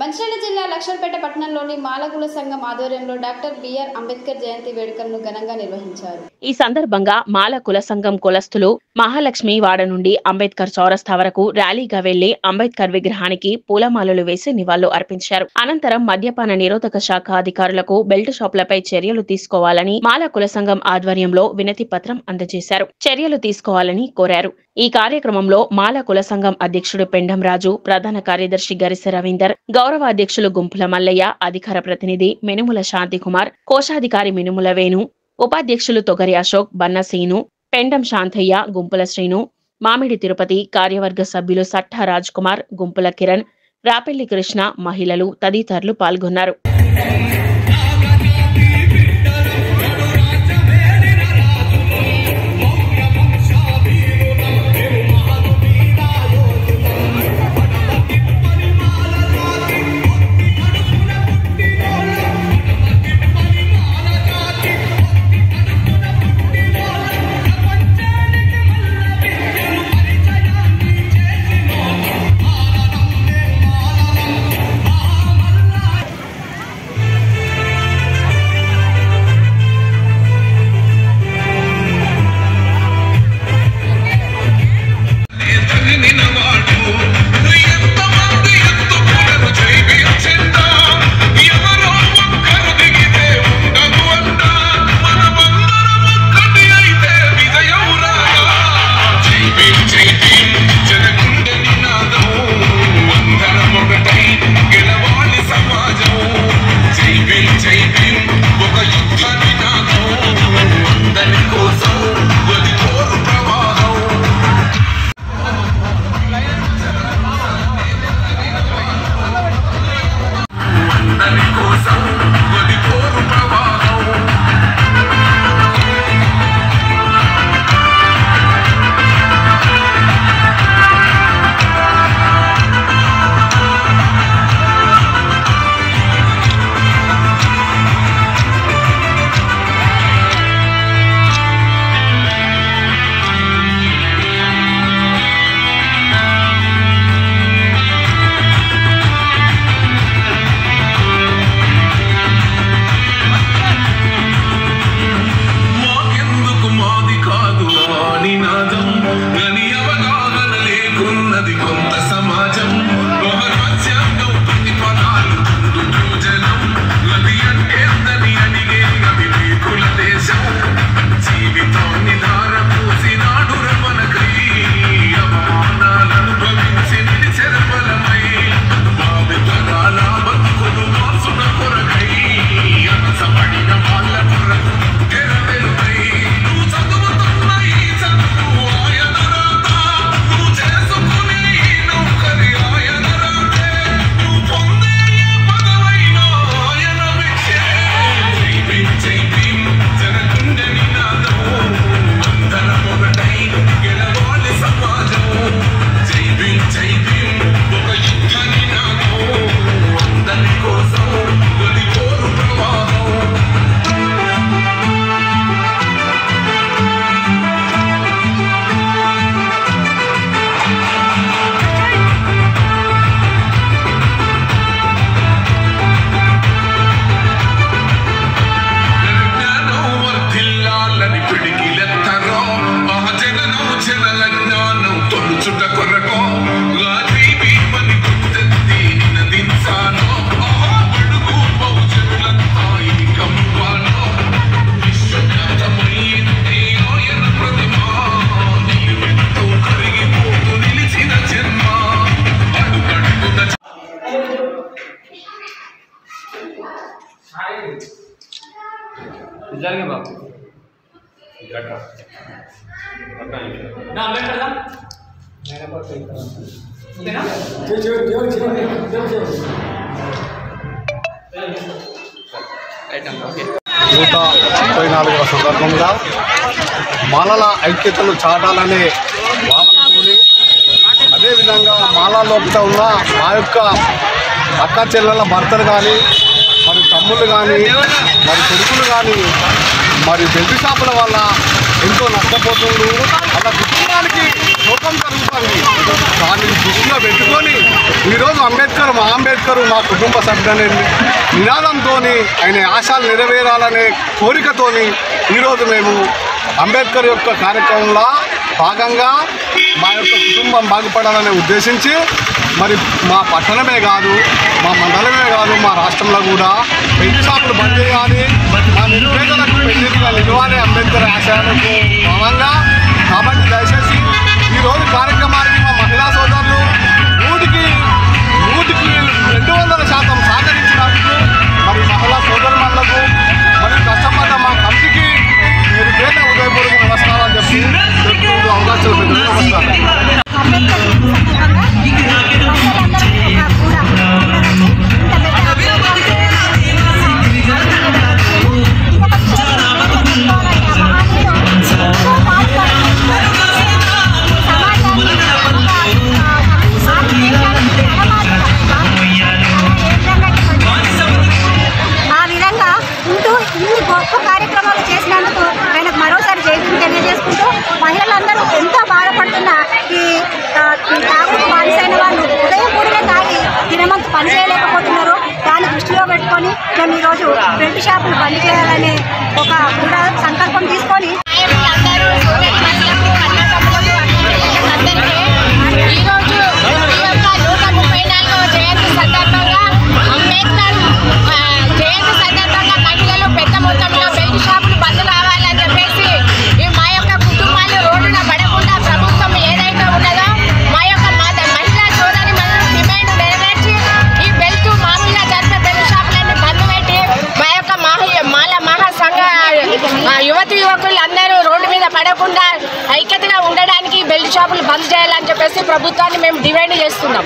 మంచిర్యాల జిల్లా లక్షర్పేట పట్టణంలోని మాలకుల సంఘం ఆధ్వర్యంలో డాక్టర్ బిఆర్ అంబేద్కర్ జయంతి వేడుకలను ఘనంగా నిర్వహించారు. ఈ సందర్భంగా మాలకుల సంఘం కులస్తులు మహాలక్ష్మి వాడ నుండి అంబేద్కర్ చౌరస్తా వరకు ర్యాలీగా వెళ్లి అంబేద్కర్ విగ్రహానికి పూలమాలలు వేసి నివాళులు అర్పించారు. అనంతరం మద్యపాన నిరోధక శాఖ అధికారులకు బెల్ట్ షాపులపై చర్యలు తీసుకోవాలని మాలకుల సంఘం ఆధ్వర్యంలో వినతి పత్రం అందజేశారు. చర్యలు తీసుకోవాలని కోరారు. ఈ కార్యక్రమంలో మాల కుల సంఘం అధ్యక్షుడు పెండం రాజు, ప్రధాన కార్యదర్శి గరిసె రవీందర్, గౌరవ అధ్యక్షులు గుంపుల మల్లయ్య, అధికార ప్రతినిధి మినుముల శాంతికుమార్, కోశాధికారి మినుముల వేణు, ఉపాధ్యక్షులు తొగరి అశోక్, బన్నసీను, పెండం శాంతయ్య, గుంపుల శ్రీను, మామిడి తిరుపతి, కార్యవర్గ సభ్యులు సట్టా రాజ్ కుమార్, గుంపుల కిరణ్, రాపెల్లి కృష్ణ, మహిళలు తదితరులు పాల్గొన్నారు. సందర్భంగా మాలల ఐక్యతను చాటాలనే భావనతోని అదేవిధంగా మాలలోపల ఉన్న మా యొక్క అక్క చెల్లెల భర్తలు కానీ మరి తమ్ముళ్ళు కానీ మరి కొడుకులు కానీ మరి బెల్ట్ షాపుల వల్ల ఎంతో నష్టపోతున్నారు. అలా కుటుంబానికి లోపం జరుగుతుంది. దాన్ని దృష్టిలో పెట్టుకొని ఈరోజు అంబేద్కర్ మా అంబేద్కర్ మా కుటుంబ సభ్యులనే నినాదంతో ఆయన ఆశలు నెరవేరాలనే కోరికతోని ఈరోజు మేము అంబేద్కర్ యొక్క కార్యక్రమంలో భాగంగా మా యొక్క కుటుంబం బాగుపడాలని ఉద్దేశించి మరి మా పట్టణమే కాదు, మా మండలమే కాదు, మా రాష్ట్రంలో కూడా పెళ్లి షాపులు బంద్ చేయాలి, మా నిరుపేదలకు పెళ్లిగా నిలవాలి అంబేద్కర్ ఆశయాలకు భాగంగా. కాబట్టి దయచేసి ఈరోజు కార్యక్రమానికి మా మహిళా సోదరులు 100కి 200% సహకరించినందుకు మరి మహిళా సోదరులకు మరియు కష్టపడ్డ మా కమిటీకి మీరు పేద ఉదయపూర్వక నమస్కారాలు చెప్పి అవకాశం నమస్కారం. కార్యక్రమాలు చేసినందుకు ఆయనకు మరోసారి జైలు తెలియజేసుకుంటూ మహిళలందరూ ఎంతో బాధపడుతున్న ఈ తాగుడు బానిసైన వాళ్ళు ఉదయపూడినే తాగి దినమంతా పని చేయలేకపోతున్నారు. దాన్ని దృష్టిలో పెట్టుకొని మేము ఈరోజు బెల్ట్ షాపులు బంద్ చేయాలనే ఒక కూడా సంకల్పం తీసుకొని యువతి యువకులు అందరూ రోడ్డు మీద పడకుండా ఐక్యతగా ఉండడానికి బెల్ట్ షాపులు బంద్ చేయాలని చెప్పేసి ప్రభుత్వాన్ని మేము డిమాండ్ చేస్తున్నాం.